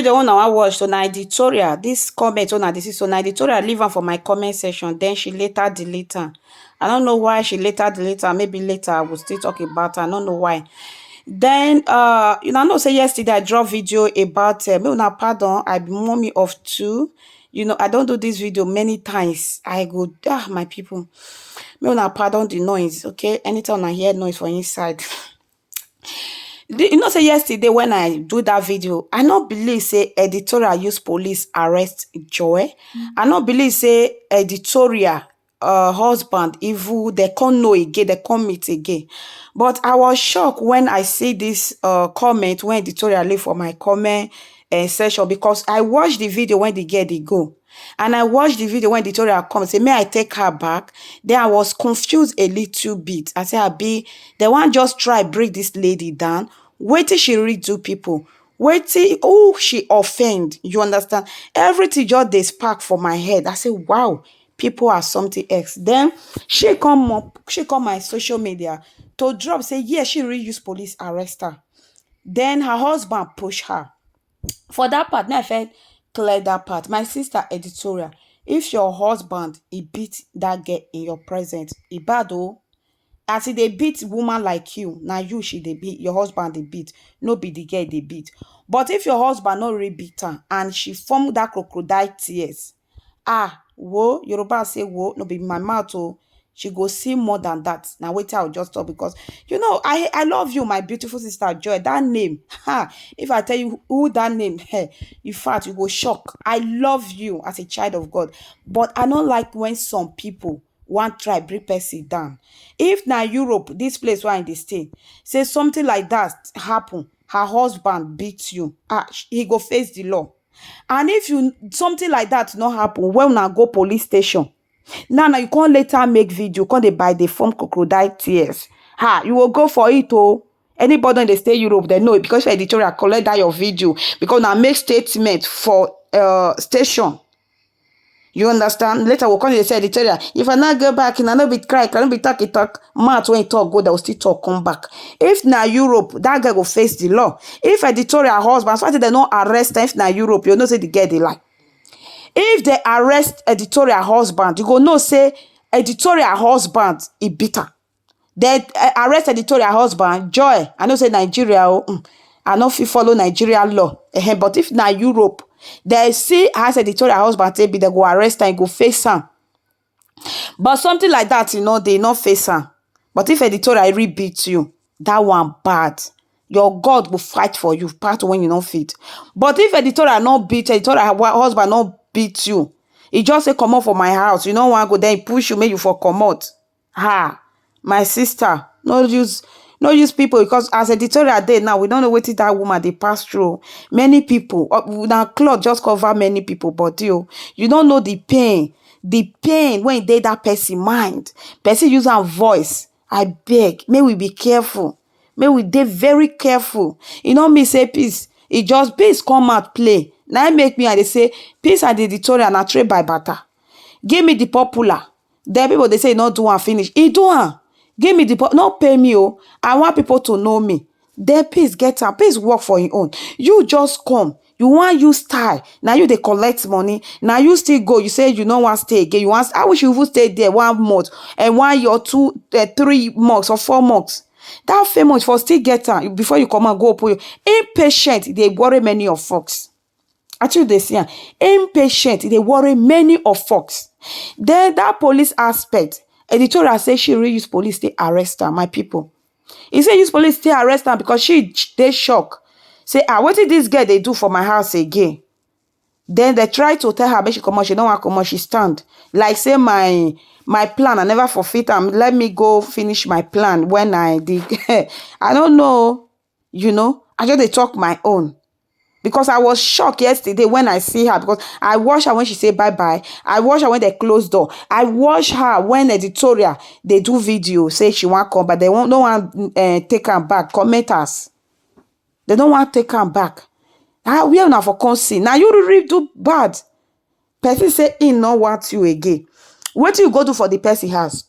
The one I watch, so na editorial. This comment on this is so na editorial leave am for my comment section. Then she later delete am. I don't know why she later delete am. Maybe later I will still talk about her. I don't know why. Then you know say yesterday I dropped video about me una pardon, I be mommy of two. You know, I don't do this video many times. I go my people. Me una pardon the noise, okay? Anytime I hear noise from inside. You know say yesterday when I do that video, I not believe say editorial use police arrest Joy. I not believe say editorial husband evil they can't know again, they can't meet again. But I was shocked when I see this comment when editorial leave for my comment section, because I watched the video when the girl they go. And I watched the video when editorial come say, may I take her back? Then I was confused a little bit. I say, Abi, they want just try break this lady down. Wait till she read to people. Wait till she offend. You understand? Everything just they spark for my head. I say, wow, people are something else. Then she come my social media to drop, say, yeah, she really use police arrest her. Then her husband push her. For that part, now I felt clear that part. My sister editorial. If your husband he beat that girl in your presence, he bad oh. As they beat woman like you, now you she they beat your husband they beat. No be the girl they beat. But if your husband not really beat her and she formed that crocodile tears, whoa, Yoruba say whoa, no be my mouth oh. She go see more than that. Now wait till I'll just stop, because you know I love you, my beautiful sister Joy. That name, if I tell you who that name, in fact you go shock. I love you as a child of God, but I don't like when some people want try bring person down. If now Europe, this place where in the state, say something like that happen, her husband beats you, he go face the law. And if you something like that not happen, well now go police station. Now you can't later make video, can't they buy the form crocodile tears. You will go for it oh. Anybody in the state Europe, they know it, because your editorial collect that your video, because now make statement for station. You understand? Later we'll come to the editorial. If I not go back and I not be cry, I not be talk, March when talk go, they will still talk, come back. If now Europe, that guy will face the law. If editorial husband, so they not arrest them, if now Europe, you know say the girl they lie. If they arrest editorial husband, you go know say editorial husband is bitter. They arrest editorial husband, Joy. I know say Nigeria, I know if you follow Nigerian law. But if now Europe, they see as editorial husband say, they go arrest and go face her. But something like that, you know, they not face her. But if editorial really beat you, that one bad. Your God will fight for you, part when you don't fit. But if editorial not beat, editorial husband not beat you, he just say come out for my house, you know want go there, he push you, make you for come out. My sister, no use people, because as editorial day now, we don't know what that woman they pass through. Many people, now cloth just cover many people, but you don't know the pain when they that person mind. Person use our voice. I beg, may we be careful. May we be very careful. You know me say peace. It just peace come out play. Now make me and they say peace and the editorial na trade by butter. Give me the popular. There people they say not do and finish. He do one. Give me the not pay me oh. I want people to know me. Then peace get up. Peace work for your own. You just come. You want you style. Now you they collect money. Now you still go. You say you don't want to stay again. You want. I wish you would stay there 1 month and 1 year or 2, 3 months or 4 months. That famous for still get her before you come and go up. Impatient, they worry many of folks. Actually, they say impatient, they worry many of folks. Then that police aspect, editorial say she really use police to arrest her, my people. He say use police to arrest her because they shock. Say, what did this girl they do for my house again? Then they try to tell her, make she come out, she don't want to come out, she stand. Like say my plan, I never forfeit them. Let me go finish my plan when I did. I don't know, you know. I just they talk my own. Because I was shocked yesterday when I see her, because I watch her when she say bye-bye. I watch her when they close door. I watch her when editorial, they do video, say she want come, but they don't want take her back. Commenters. They don't want to take her back. We are not for consent. Now you really do bad. Person say he not want you again. What do you go do for the person house?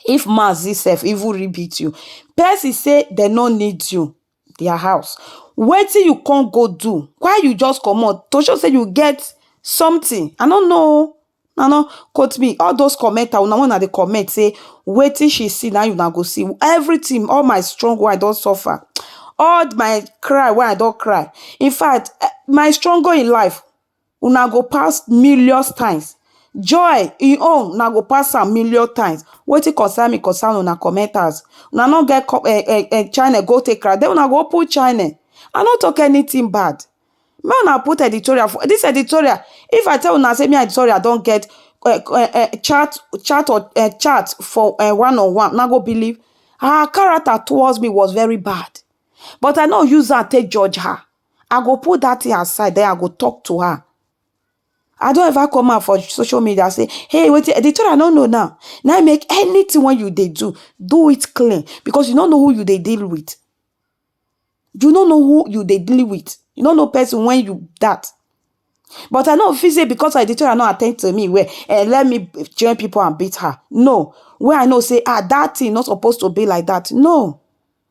If mass this self evil repeat you, person say they don't need you. their house. Wetin you can't go do? Why you just come out to show say you get something? I don't know. No, quote me. All those commenter, una one dey comment say wetin she see now you now go see everything. All my strong one I don't suffer. All my cry when I don't cry. In fact, my stronger in life una go pass millions times. Joy in own una go pass am million times. Wetin concern me concern una commenters. Una no get channel go take cry. Then una go open channel. I no talk anything bad. May una put editorial for this editorial. If I tell una say me editorial don't get chat for one-on-one, una go believe her character towards me was very bad. But I no use that take judge her. I go put that thing aside, then I go talk to her. I don't ever come out for social media say, hey, wait, editorial, I don't know now. Now make anything when you they do it clean. Because you don't know who you they deal with. You don't know who you they deal with. You don't know person when you that. But I know if you say because editorial not attend to me where let me join people and beat her. No. Where I know say, that thing not supposed to be like that. No.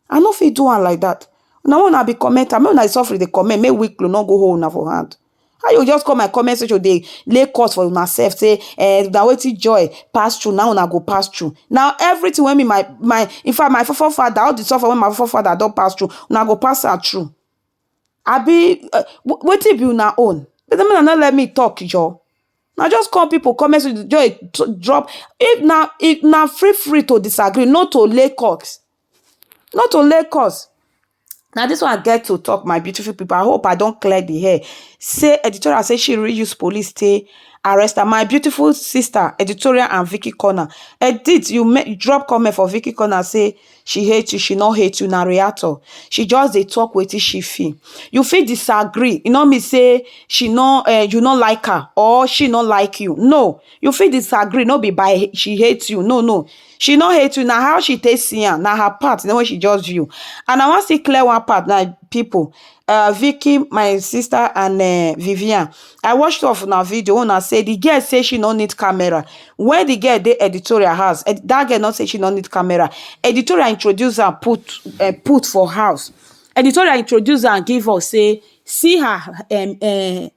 I know if you do one like that. Now when I be commenter, when I suffer the comment, make week no go hold now for hand. How you just come my comment section, they lay course for myself, say, now wetin joy pass through, now I go pass through. Now everything when me my in fact my forefather, all the suffer when my forefather don't pass through, now go pass her through. I be wetin be una own. But the man not let me talk, Joe. Now just call people comments with joy drop. If now free to disagree, not to lay course. Not to lay course. Now this one I get to talk, my beautiful people. I hope I don't clear the hair. Say editorial say she really use police to arrest her. My beautiful sister, editorial and Vicky Corner. Edith, you drop comment for Vicky Corner say she hates you, she not hate you, na reactor. She just they talk with she feel. You feel disagree. You know me say she not you not like her or she not like you. No, you feel disagree. No be by she hates you. No. She not hate you. Now how she takes her, now her part, then when she judge you. And I want to clear one part now, people. Vicky, my sister, and Vivian. I watched off on a video and I said the girl say she don't need camera. When the girl the editorial has, that girl not say she don't need camera. Editorial introduce her put for house. Editorial introduce her and give her say see her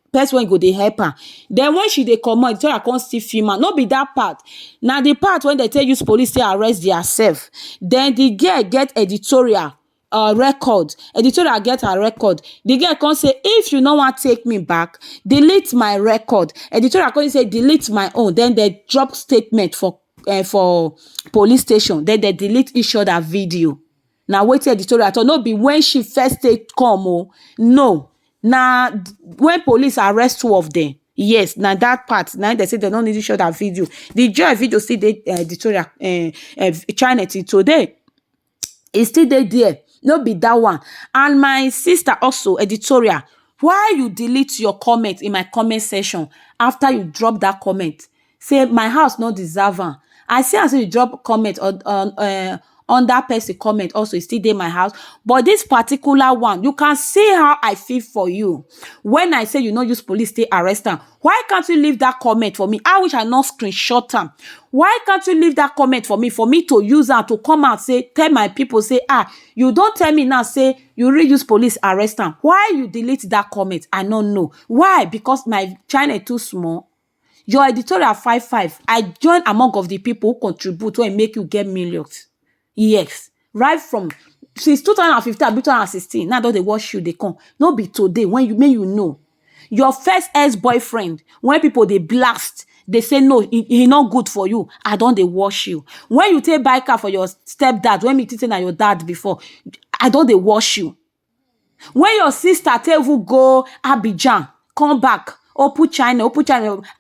person when go dey help her. Then when she dey comot, editorial come still film her. No be that part. Now the part when they tell use police say arrest theirself. Then the girl get editorial record. Editorial get her record. The girl come say if you no want take me back, delete my record. Editorial come say delete my own. Then they drop statement for police station. Then they delete each other video. Now wait till editorial talk. No be when she first take come. Oh no. Now when police arrest two of them. Yes, now that part. Now they say they don't need to show that video. The joy video still dey editorial China today. It's still there. No be that one. And my sister also editorial. Why you delete your comment in my comment section after you drop that comment? Say my house not deserve am. I see as you drop comment on that person comment also is still there my house. But this particular one, you can see how I feel for you. When I say you no use police stay arrest am, why can't you leave that comment for me? I wish I not screenshot am. Why can't you leave that comment for me to use am to come out say tell my people say you don't tell me now say you really use police arrest am. Why you delete that comment? I don't know. Why? Because my channel too small. Your editorial 55. I join among of the people who contribute when make you get millions. Yes, right from since 2015 to 2016. Now don't they watch you, they come. No be today when you know. Your first ex-boyfriend, when people they blast, they say no, he not good for you. I don't they wash you. When you take biker for your stepdad, when me teaching at your dad before, I don't they wash you. When your sister tell you go Abidjan, come back, open China,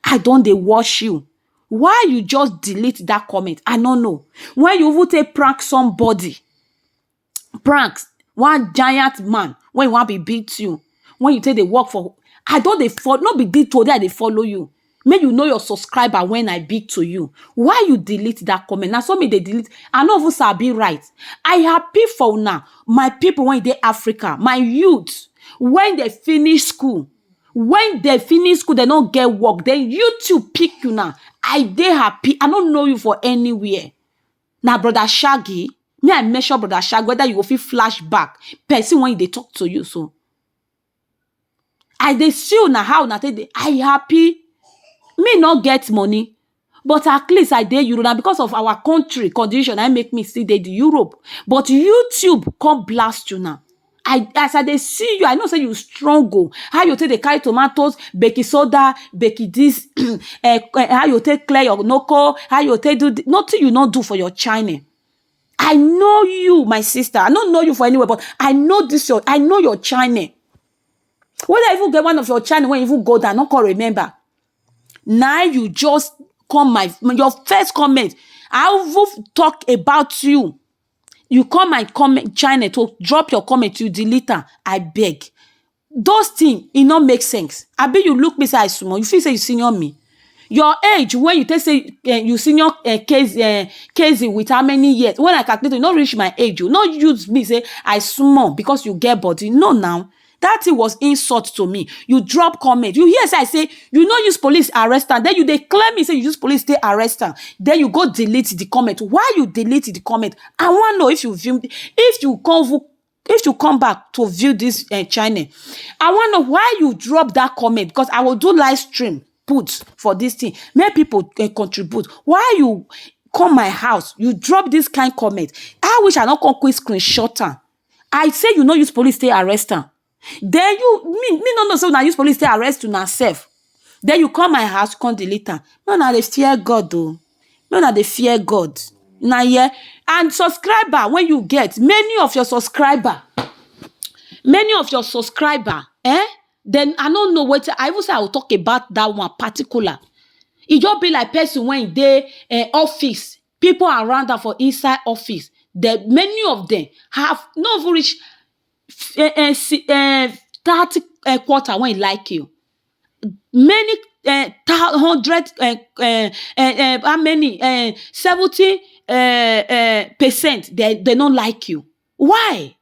I don't they wash you. Why you just delete that comment? I don't know. When you would take prank somebody, pranks, one giant man, when you want to beat you, when you take the work for, I don't they follow, not be did today they follow you. Make you know your subscriber when I beat to you. Why you delete that comment? Now some me they delete. I know if I be right. I happy for now. My people when they Africa, my youth, when they finish school. When they finish school, they don't get work. Then YouTube pick you now. I they happy. I don't know you for anywhere. Now, brother Shaggy, Me, I measure brother Shag whether you go fit flashback person when they talk to you. So I dey see una how una take dey. I happy. Me not get money, but at least I dey Europe. Now because of our country condition, I make me still dey the Europe. But YouTube come blast you now. As I dey see you, I know say you struggle. How you take the carry tomatoes, baking soda, baking this, how you take clear your knuckle, how you take do nothing you not do for your China. I know you, my sister. I don't know you for anywhere, but I know this. I know your China. Whether I even get one of your China when you even go there, not can remember. Now you just come your first comment. I will talk about you. You come my comment China to drop your comment, you delete her. I beg. Those things, it not make sense. I bet you look me say I small. You feel say you senior me. Your age, when you take say you senior Casey with how many years? When I calculate, you not reach my age. You not use me say I small because you get body. No, now that thing was insult to me. You drop comment. You hear say I say you not use police arrest her. Then you declare me say you use police stay arrest her. Then you go delete the comment. Why you delete the comment? I want to know if you view, if you come back to view this channel. I want to know why you drop that comment, because I will do live stream put for this thing. Make people contribute. Why you come my house? You drop this kind comment. I wish I not come quick screenshot her. I say you no use police stay arrest her. Then me no know so now use police stay arrest to yourself. Then you come my house, come delete her. No, now they fear God though. No, now they fear God. Now yeah. And subscriber, when you get many of your subscriber, then I don't know what I will say. I will talk about that one particular. It just be like person when they office, people around her for inside office. That many of them have not even reached 30 quarter when like you. Many 100 how many 70 percent they don't like you. Why?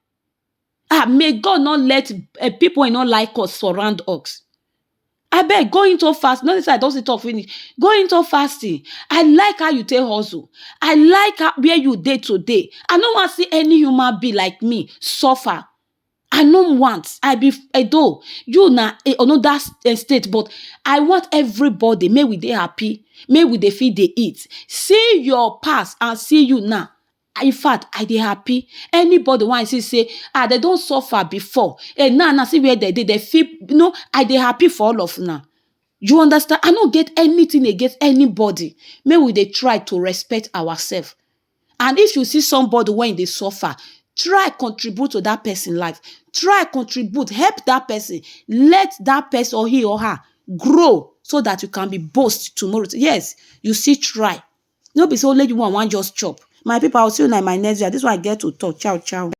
May God not let people who not like us surround us. I beg, go into fast. Not this I don't talk finish. Go into fasting. I like how you take hustle. I like how, where you day to day. I don't want to see any human being like me suffer. I don't want. I be though you na another state, but I want everybody. May we they happy. May we they feel they eat. See your past and see you now. In fact, I dey happy. Anybody want to say, they don't suffer before. And now see where they did. They feel, I dey happy for all of now. You understand? I don't get anything against anybody. May we they try to respect ourselves. And if you see somebody when they suffer, try contribute to that person's life. Try contribute, help that person. Let that person or he or her grow so that you can be boast tomorrow. Yes, you see, try. No be so let you want just chop. My people, I'll see you in my next video. This is why I get to talk. Ciao, ciao.